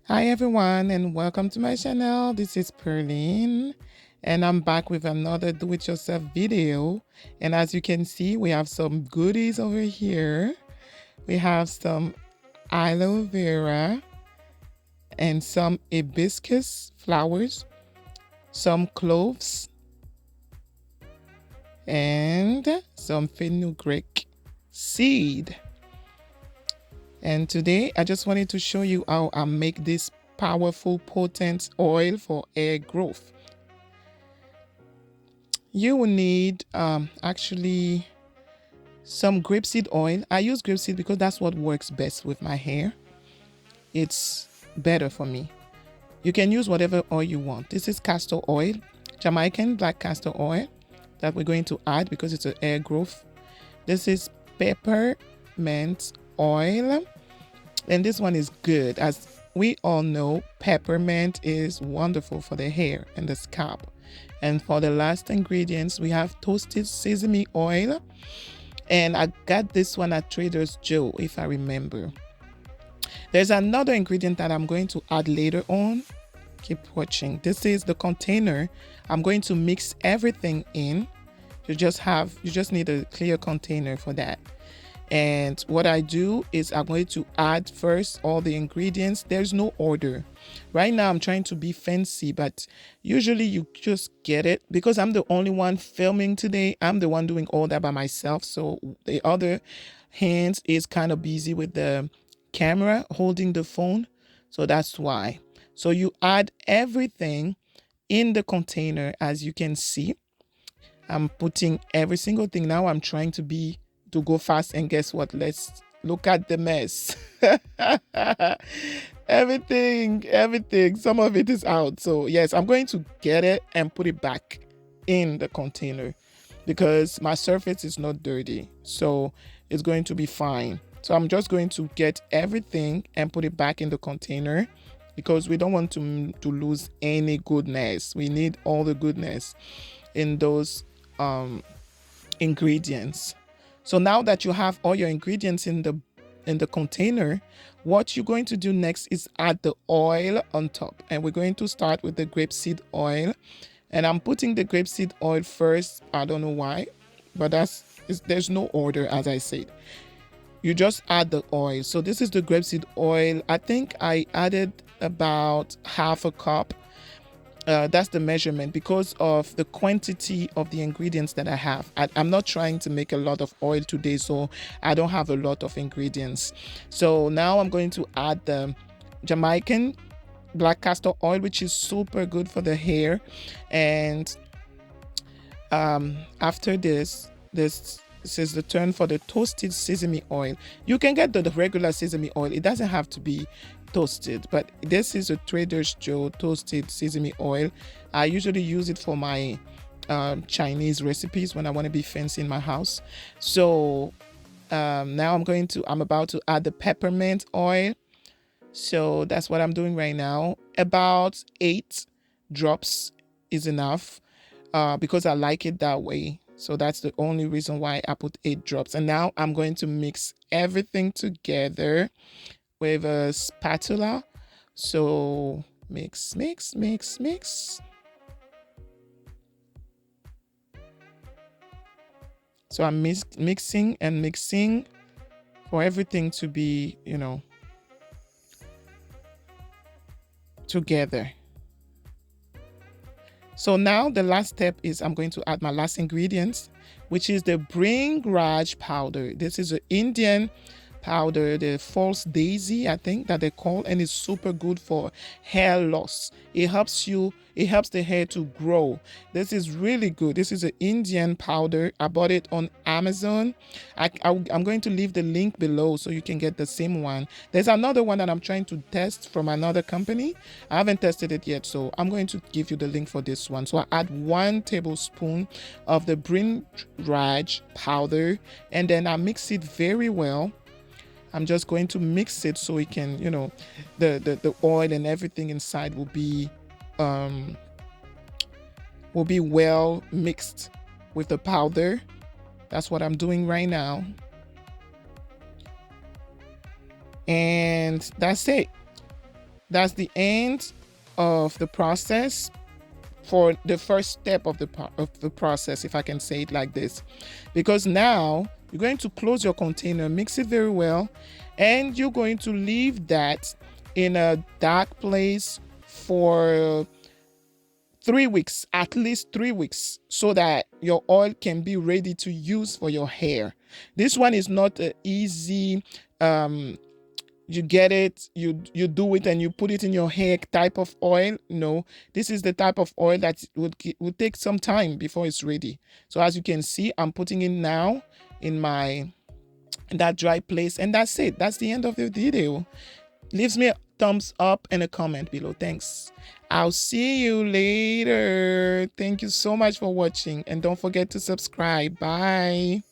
Hi everyone and welcome to my channel. This is Perlene and I'm back with another do-it-yourself video. And as you can see, we have some goodies over here. We have some aloe vera and some hibiscus flowers, some cloves, and some fenugreek seed. And today I just wanted to show you how I make this powerful potent oil for hair growth. You will need actually some grapeseed oil. I use grapeseed because that's what works best with my hair. It's better for me. You can use whatever oil you want. This is castor oil, Jamaican black castor oil that we're going to add because it's a hair growth. This is peppermint oil, and this one is good. As we all know, peppermint is wonderful for the hair and the scalp. And for the last ingredients, we have toasted sesame oil, and I got this one at Trader Joe's if I remember. There's another ingredient that I'm going to add later on. Keep watching. This is the container. I'm going to mix everything in. You just need a clear container for that. And what I do is I'm going to add first all the ingredients. There's no order. Right now I'm trying to be fancy, but usually you just get it. Because I'm the only one filming today, I'm the one doing all that by myself. So the other hand is kind of busy with the camera holding the phone. So that's why. So you add everything in the container. As you can see, I'm putting every single thing. Now I'm trying to go fast, and guess what? Let's look at the mess. everything, some of it is out. So yes, I'm going to get it and put it back in the container because my surface is not dirty, so it's going to be fine. So I'm just going to get everything and put it back in the container because we don't want to lose any goodness. We need all the goodness in those ingredients. So now that you have all your ingredients in the container, what you're going to do next is add the oil on top. And we're going to start with the grapeseed oil. And I'm putting the grapeseed oil first. I don't know why, but there's no order, as I said. You just add the oil. So this is the grapeseed oil. I think I added about half a cup. That's the measurement because of the quantity of the ingredients that I have. I'm not trying to make a lot of oil today, so I don't have a lot of ingredients. So now I'm going to add the Jamaican black castor oil, which is super good for the hair. And after this is the turn for the toasted sesame oil. You can get the regular sesame oil. It doesn't have to be toasted, but this is a Trader Joe's toasted sesame oil. I usually use it for my Chinese recipes when I want to be fancy in my house. So now I'm about to add the peppermint oil. So that's what I'm doing right now. About 8 drops is enough because I like it that way. So that's the only reason why I put 8 drops. And now I'm going to mix everything together with a spatula. So mix. So I'm mixing for everything to be, together. So now the last step is I'm going to add my last ingredients, which is the bhringraj powder. This is an Indian powder, the false daisy, I think that they call, and it's super good for hair loss. It helps the hair to grow. This is really good. This is an Indian powder. I bought it on Amazon. I'm going to leave the link below so you can get the same one. There's another one that I'm trying to test from another company. I haven't tested it yet, so I'm going to give you the link for this one. So I add 1 tablespoon of the bhringraj powder, and then I mix it very well. I'm just going to mix it so it can, the oil and everything inside will be well mixed with the powder. That's what I'm doing right now. And that's it. That's the end of the process for the first step of the process, if I can say it like this. Because now you're going to close your container, mix it very well, and you're going to leave that in a dark place for 3 weeks, at least 3 weeks, so that your oil can be ready to use for your hair. This one is not an easy you get it, you do it and you put it in your hair type of oil. No, this is the type of oil that would take some time before it's ready. So as you can see, I'm putting it now in that dry place, and that's it. That's the end of the video. Leaves me a thumbs up and a comment below. Thanks. I'll see you later. Thank you so much for watching, and don't forget to subscribe. Bye.